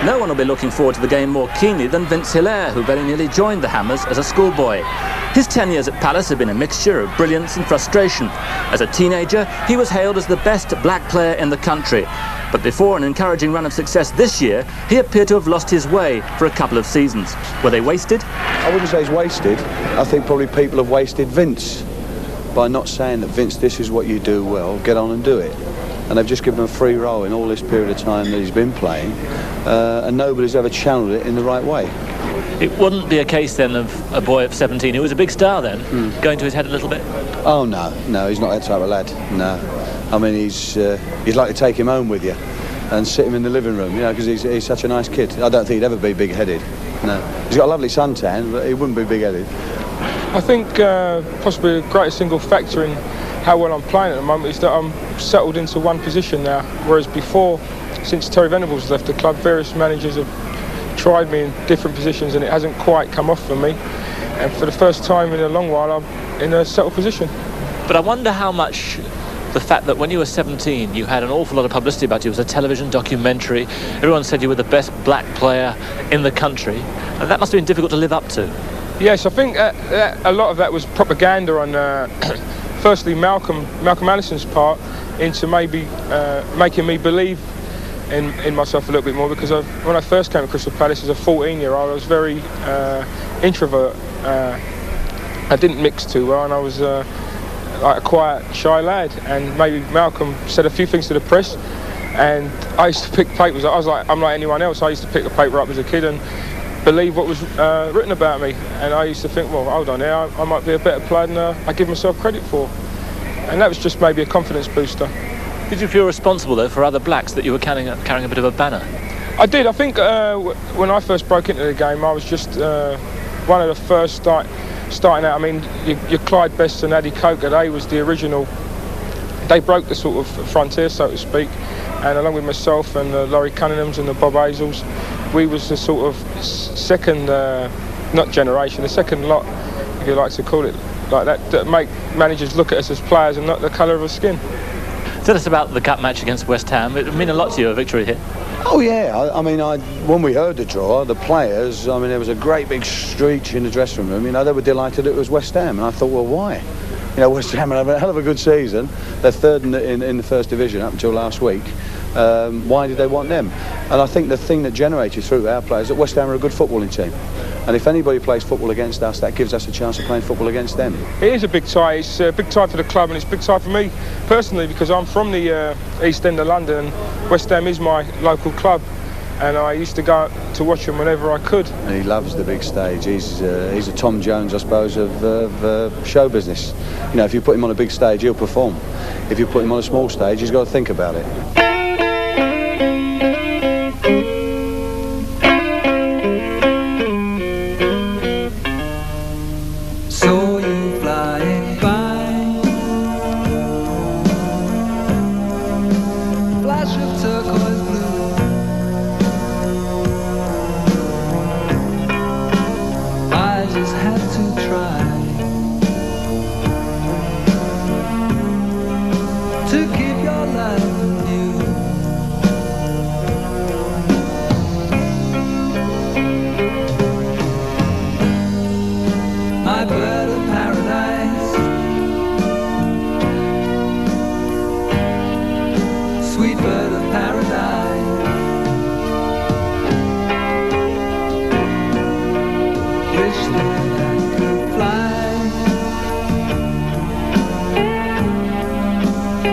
No one will be looking forward to the game more keenly than Vince Hilaire, who very nearly joined the Hammers as a schoolboy. His 10 years at Palace have been a mixture of brilliance and frustration. As a teenager, he was hailed as the best black player in the country. But before an encouraging run of success this year, he appeared to have lost his way for a couple of seasons. Were they wasted? I wouldn't say he's wasted. I think probably people have wasted Vince by not saying that, Vince, this is what you do well, get on and do it. And they've just given him a free roll in all this period of time that he's been playing, and nobody's ever channeled it in the right way. It wouldn't be a case then of a boy of 17 who was a big star then, going to his head a little bit? Oh, no, he's not that type of lad, no. I mean, you'd like to take him home with you and sit him in the living room, you know, because he's such a nice kid. I don't think he'd ever be big-headed, no. He's got a lovely suntan, but he wouldn't be big-headed. I think possibly the greatest single factor in how well I'm playing at the moment is that I'm settled into one position now, whereas before, since Terry Venables left the club, various managers have tried me in different positions and it hasn't quite come off for me. And for the first time in a long while, I'm in a settled position. But I wonder how much the fact that when you were 17, you had an awful lot of publicity about you. It was a television documentary. Everyone said you were the best black player in the country. And that must have been difficult to live up to. Yes, I think a lot of that was propaganda on, firstly, Malcolm Allison's part into maybe making me believe in myself a little bit more, because when I first came to Crystal Palace as a 14-year-old, I was very introvert. I didn't mix too well, and I was like a quiet, shy lad. And maybe Malcolm said a few things to the press, and I used to pick papers. I was like, I'm like anyone else. I used to pick a paper up as a kid and believe what was written about me. And I used to think, well, hold on here, I might be a better player than I give myself credit for. And that was just maybe a confidence booster. Did you feel responsible, though, for other blacks that you were carrying a bit of a banner? I did. I think when I first broke into the game, I was just one of the first starting out. I mean, your Clyde Bests and Addy Coker, they was the original. They broke the sort of frontier, so to speak. And along with myself and the Laurie Cunninghams and the Bob Hazels, we was the sort of second, not generation, the second lot, if you like to call it like that make managers look at us as players and not the colour of our skin. Tell us about the cup match against West Ham. It would mean a lot to you, a victory here. Oh yeah, I mean, when we heard the draw, the players, I mean, there was a great big screech in the dressing room. You know, they were delighted it was West Ham, and I thought, well, why? You know, West Ham had a hell of a good season. They're third in the first division up until last week. Why did they want them? And I think the thing that generated through our players is that West Ham are a good footballing team. And if anybody plays football against us, that gives us a chance of playing football against them. It is a big tie. It's a big tie for the club, and it's a big tie for me personally, because I'm from the East End of London, and West Ham is my local club. And I used to go to watch him whenever I could. And he loves the big stage. He's a Tom Jones, I suppose, of show business. You know, if you put him on a big stage, he'll perform. If you put him on a small stage, he's got to think about it. Saw you flying by, flash of turquoise blue. I just had to try to keep your love new. My bird of paradise, sweet bird of paradise. Wish that I could fly.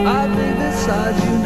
I'll be beside you now.